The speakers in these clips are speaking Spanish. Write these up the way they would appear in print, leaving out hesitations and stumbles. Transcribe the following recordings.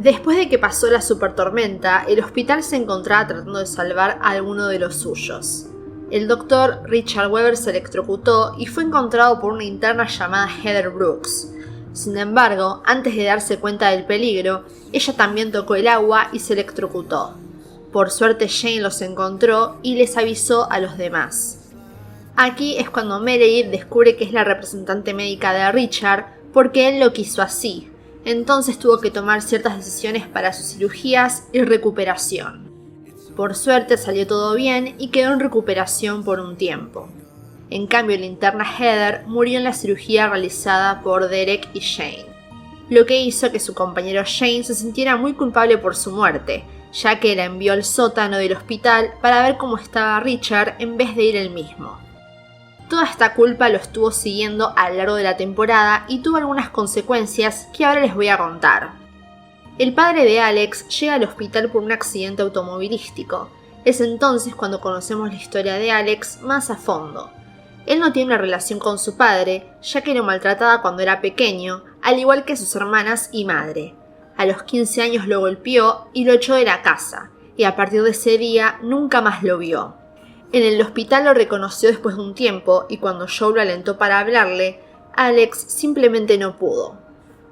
Después de que pasó la supertormenta, el hospital se encontraba tratando de salvar a alguno de los suyos. El doctor Richard Weber se electrocutó y fue encontrado por una interna llamada Heather Brooks. Sin embargo, antes de darse cuenta del peligro, ella también tocó el agua y se electrocutó. Por suerte Jane los encontró y les avisó a los demás. Aquí es cuando Meredith descubre que es la representante médica de Richard porque él lo quiso así. Entonces tuvo que tomar ciertas decisiones para sus cirugías y recuperación. Por suerte salió todo bien y quedó en recuperación por un tiempo. En cambio, la interna Heather murió en la cirugía realizada por Derek y Jane, lo que hizo que su compañero Jane se sintiera muy culpable por su muerte, ya que la envió al sótano del hospital para ver cómo estaba Richard en vez de ir él mismo. Toda esta culpa lo estuvo siguiendo a lo largo de la temporada y tuvo algunas consecuencias que ahora les voy a contar. El padre de Alex llega al hospital por un accidente automovilístico. Es entonces cuando conocemos la historia de Alex más a fondo. Él no tiene una relación con su padre, ya que lo maltrataba cuando era pequeño, al igual que sus hermanas y madre. A los 15 años lo golpeó y lo echó de la casa, y a partir de ese día nunca más lo vio. En el hospital lo reconoció después de un tiempo y cuando Joe lo alentó para hablarle, Alex simplemente no pudo.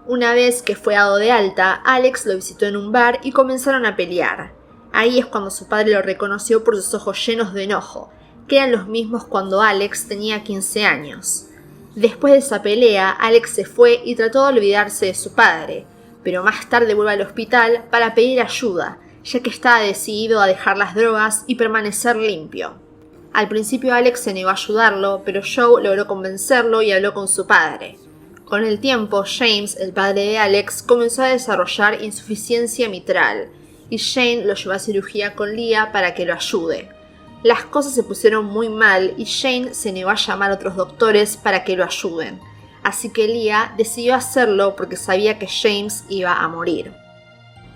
Una vez que fue dado de alta, Alex lo visitó en un bar y comenzaron a pelear. Ahí es cuando su padre lo reconoció por sus ojos llenos de enojo, que eran los mismos cuando Alex tenía 15 años. Después de esa pelea, Alex se fue y trató de olvidarse de su padre, pero más tarde vuelve al hospital para pedir ayuda, ya que estaba decidido a dejar las drogas y permanecer limpio. Al principio Alex se negó a ayudarlo, pero Joe logró convencerlo y habló con su padre. Con el tiempo, James, el padre de Alex, comenzó a desarrollar insuficiencia mitral, y Jane lo llevó a cirugía con Leah para que lo ayude. Las cosas se pusieron muy mal y Jane se negó a llamar a otros doctores para que lo ayuden. Así que Leah decidió hacerlo porque sabía que James iba a morir.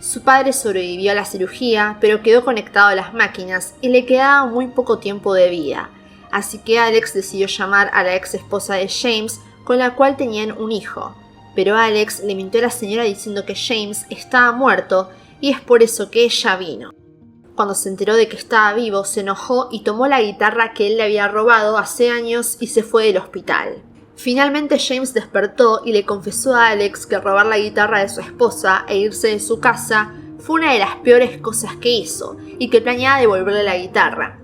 Su padre sobrevivió a la cirugía, pero quedó conectado a las máquinas y le quedaba muy poco tiempo de vida. Así que Alex decidió llamar a la ex esposa de James, con la cual tenían un hijo. Pero Alex le mintió a la señora diciendo que James estaba muerto y es por eso que ella vino. Cuando se enteró de que estaba vivo, se enojó y tomó la guitarra que él le había robado hace años y se fue del hospital. Finalmente James despertó y le confesó a Alex que robar la guitarra de su esposa e irse de su casa fue una de las peores cosas que hizo y que planeaba devolverle la guitarra.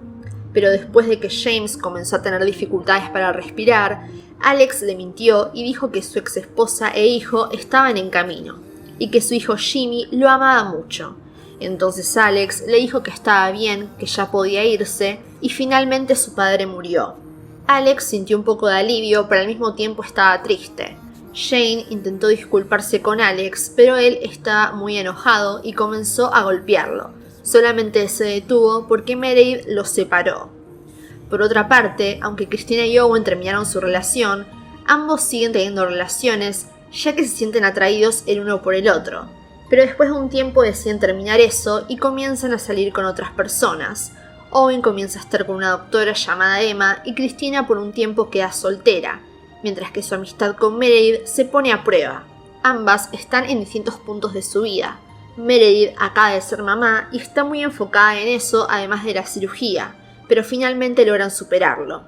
Pero después de que James comenzó a tener dificultades para respirar, Alex le mintió y dijo que su ex esposa e hijo estaban en camino y que su hijo Jimmy lo amaba mucho. Entonces Alex le dijo que estaba bien, que ya podía irse, y finalmente su padre murió. Alex sintió un poco de alivio, pero al mismo tiempo estaba triste. Jane intentó disculparse con Alex, pero él estaba muy enojado y comenzó a golpearlo. Solamente se detuvo porque Meredith los separó. Por otra parte, aunque Christina y Owen terminaron su relación, ambos siguen teniendo relaciones, ya que se sienten atraídos el uno por el otro. Pero después de un tiempo deciden terminar eso y comienzan a salir con otras personas. Owen comienza a estar con una doctora llamada Emma y Christina por un tiempo queda soltera, mientras que su amistad con Meredith se pone a prueba. Ambas están en distintos puntos de su vida. Meredith acaba de ser mamá y está muy enfocada en eso además de la cirugía, pero finalmente logran superarlo.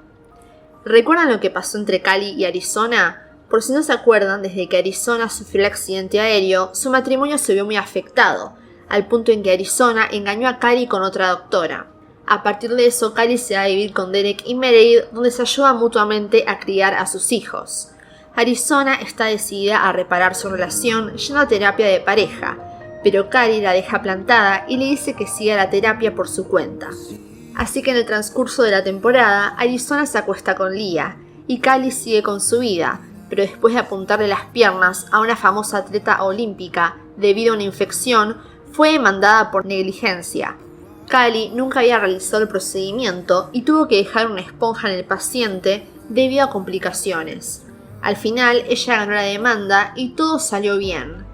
¿Recuerdan lo que pasó entre Cali y Arizona? Por si no se acuerdan, desde que Arizona sufrió el accidente aéreo, su matrimonio se vio muy afectado, al punto en que Arizona engañó a Cali con otra doctora. A partir de eso, Cali se va a vivir con Derek y Meredith, donde se ayudan mutuamente a criar a sus hijos. Arizona está decidida a reparar su relación yendo a terapia de pareja, pero Cali la deja plantada y le dice que siga la terapia por su cuenta. Así que en el transcurso de la temporada, Arizona se acuesta con Leah y Cali sigue con su vida, pero después de apuntarle las piernas a una famosa atleta olímpica debido a una infección, fue demandada por negligencia. Cali nunca había realizado el procedimiento y tuvo que dejar una esponja en el paciente debido a complicaciones. Al final, ella ganó la demanda y todo salió bien.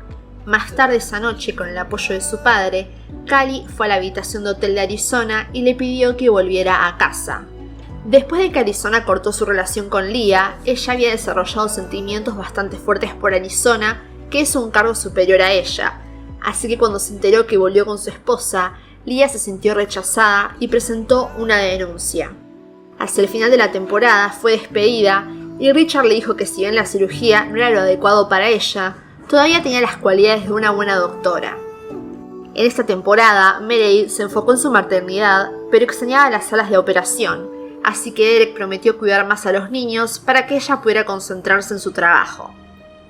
Más tarde esa noche, con el apoyo de su padre, Cali fue a la habitación de hotel de Arizona y le pidió que volviera a casa. Después de que Arizona cortó su relación con Leah, ella había desarrollado sentimientos bastante fuertes por Arizona, que es un cargo superior a ella. Así que cuando se enteró que volvió con su esposa, Leah se sintió rechazada y presentó una denuncia. Hacia el final de la temporada fue despedida y Richard le dijo que si bien la cirugía no era lo adecuado para ella, todavía tenía las cualidades de una buena doctora. En esta temporada, Meredith se enfocó en su maternidad, pero extrañaba las salas de operación, así que Derek prometió cuidar más a los niños para que ella pudiera concentrarse en su trabajo.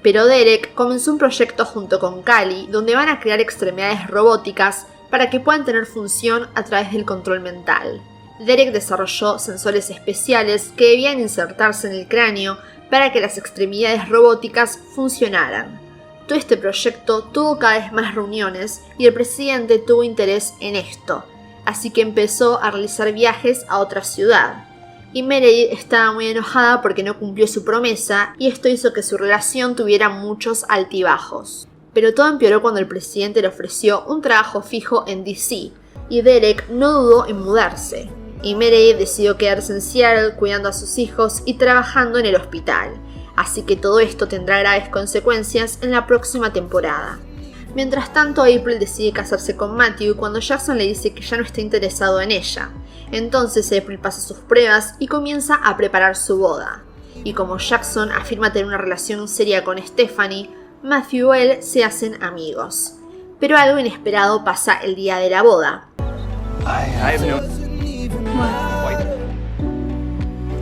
Pero Derek comenzó un proyecto junto con Cally, donde van a crear extremidades robóticas para que puedan tener función a través del control mental. Derek desarrolló sensores especiales que debían insertarse en el cráneo para que las extremidades robóticas funcionaran. Todo este proyecto tuvo cada vez más reuniones y el presidente tuvo interés en esto, así que empezó a realizar viajes a otra ciudad. Y Meredith estaba muy enojada porque no cumplió su promesa y esto hizo que su relación tuviera muchos altibajos. Pero todo empeoró cuando el presidente le ofreció un trabajo fijo en DC y Derek no dudó en mudarse. Y Meredith decidió quedarse en Seattle cuidando a sus hijos y trabajando en el hospital. Así que todo esto tendrá graves consecuencias en la próxima temporada. Mientras tanto, April decide casarse con Matthew cuando Jackson le dice que ya no está interesado en ella. Entonces April pasa sus pruebas y comienza a preparar su boda. Y como Jackson afirma tener una relación seria con Stephanie, Matthew y él se hacen amigos. Pero algo inesperado pasa el día de la boda.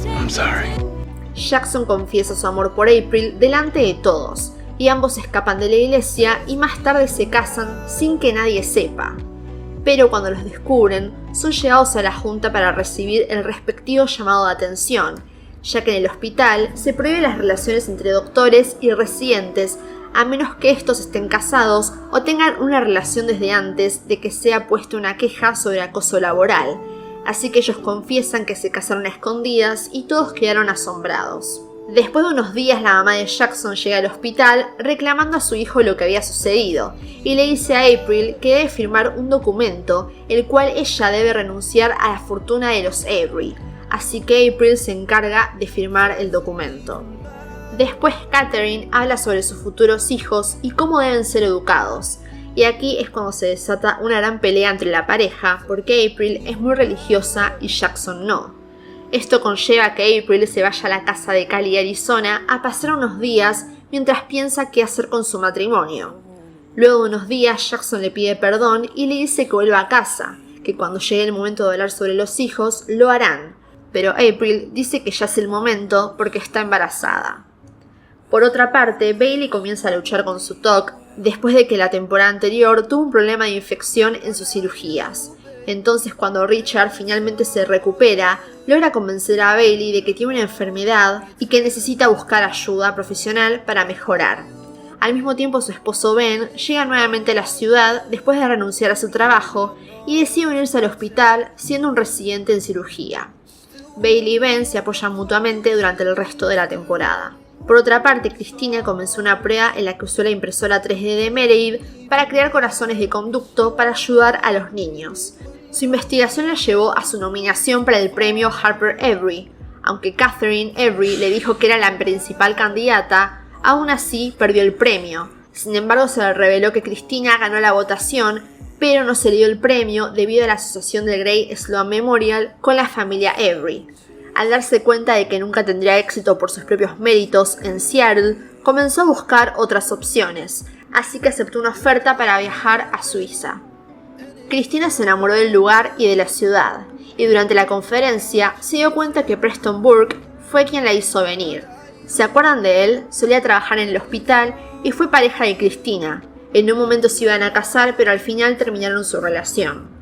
I'm sorry. Jackson confiesa su amor por April delante de todos, y ambos escapan de la iglesia y más tarde se casan sin que nadie sepa. Pero cuando los descubren, son llevados a la junta para recibir el respectivo llamado de atención, ya que en el hospital se prohíben las relaciones entre doctores y residentes a menos que estos estén casados o tengan una relación desde antes de que sea puesta una queja sobre acoso laboral. Así que ellos confiesan que se casaron a escondidas y todos quedaron asombrados. Después de unos días la mamá de Jackson llega al hospital reclamando a su hijo lo que había sucedido y le dice a April que debe firmar un documento el cual ella debe renunciar a la fortuna de los Avery. Así que April se encarga de firmar el documento. Después Catherine habla sobre sus futuros hijos y cómo deben ser educados. Y aquí es cuando se desata una gran pelea entre la pareja, porque April es muy religiosa y Jackson no. Esto conlleva que April se vaya a la casa de Cally, Arizona, a pasar unos días mientras piensa qué hacer con su matrimonio. Luego de unos días Jackson le pide perdón y le dice que vuelva a casa, que cuando llegue el momento de hablar sobre los hijos lo harán, pero April dice que ya es el momento porque está embarazada. Por otra parte, Bailey comienza a luchar con su TOC después de que la temporada anterior tuvo un problema de infección en sus cirugías. Entonces, cuando Richard finalmente se recupera, logra convencer a Bailey de que tiene una enfermedad y que necesita buscar ayuda profesional para mejorar. Al mismo tiempo, su esposo Ben llega nuevamente a la ciudad después de renunciar a su trabajo y decide unirse al hospital siendo un residente en cirugía. Bailey y Ben se apoyan mutuamente durante el resto de la temporada. Por otra parte, Christina comenzó una prueba en la que usó la impresora 3D de Meredith para crear corazones de conducto para ayudar a los niños. Su investigación la llevó a su nominación para el premio Harper Avery. Aunque Catherine Avery le dijo que era la principal candidata, aún así perdió el premio. Sin embargo, se le reveló que Christina ganó la votación, pero no se le dio el premio debido a la asociación del Great Sloan Memorial con la familia Avery. Al darse cuenta de que nunca tendría éxito por sus propios méritos en Seattle, comenzó a buscar otras opciones, así que aceptó una oferta para viajar a Suiza. Christina se enamoró del lugar y de la ciudad, y durante la conferencia se dio cuenta que Preston Burke fue quien la hizo venir. ¿Se acuerdan de él? Solía trabajar en el hospital y fue pareja de Christina. En un momento se iban a casar, pero al final terminaron su relación.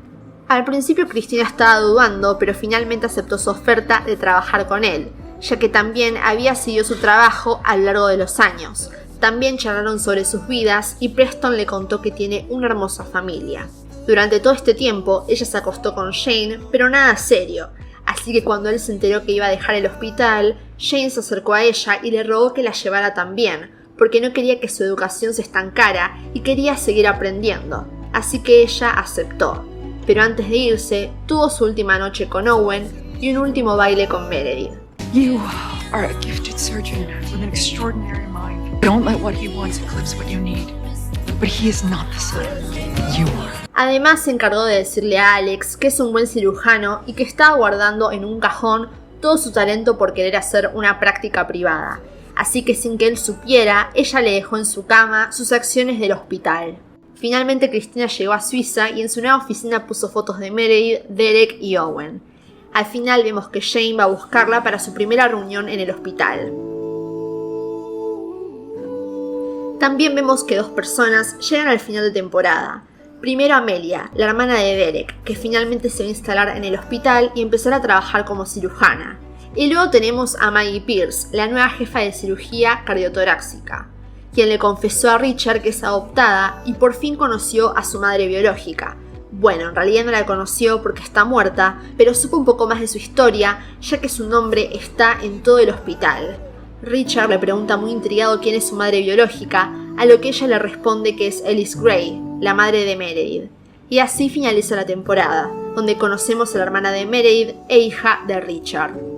Al principio Christina estaba dudando, pero finalmente aceptó su oferta de trabajar con él, ya que también había seguido su trabajo a lo largo de los años. También charlaron sobre sus vidas y Preston le contó que tiene una hermosa familia. Durante todo este tiempo, ella se acostó con Jane, pero nada serio, así que cuando él se enteró que iba a dejar el hospital, Jane se acercó a ella y le rogó que la llevara también, porque no quería que su educación se estancara y quería seguir aprendiendo, así que ella aceptó. Pero antes de irse, tuvo su última noche con Owen y un último baile con Meredith. You are a gifted surgeon with an extraordinary mind. Don't let what he wants eclipse what you need. But he is not the son. You are. Además se encargó de decirle a Alex que es un buen cirujano y que estaba guardando en un cajón todo su talento por querer hacer una práctica privada. Así que sin que él supiera, ella le dejó en su cama sus acciones del hospital. Finalmente Cristina llegó a Suiza y en su nueva oficina puso fotos de Meredith, Derek y Owen. Al final vemos que Jane va a buscarla para su primera reunión en el hospital. También vemos que 2 personas llegan al final de temporada. Primero Amelia, la hermana de Derek, que finalmente se va a instalar en el hospital y empezar a trabajar como cirujana. Y luego tenemos a Maggie Pierce, la nueva jefa de cirugía cardiotorácica, quien le confesó a Richard que es adoptada y por fin conoció a su madre biológica. Bueno, en realidad no la conoció porque está muerta, pero supo un poco más de su historia, ya que su nombre está en todo el hospital. Richard le pregunta muy intrigado quién es su madre biológica, a lo que ella le responde que es Alice Gray, la madre de Meredith. Y así finaliza la temporada, donde conocemos a la hermana de Meredith e hija de Richard.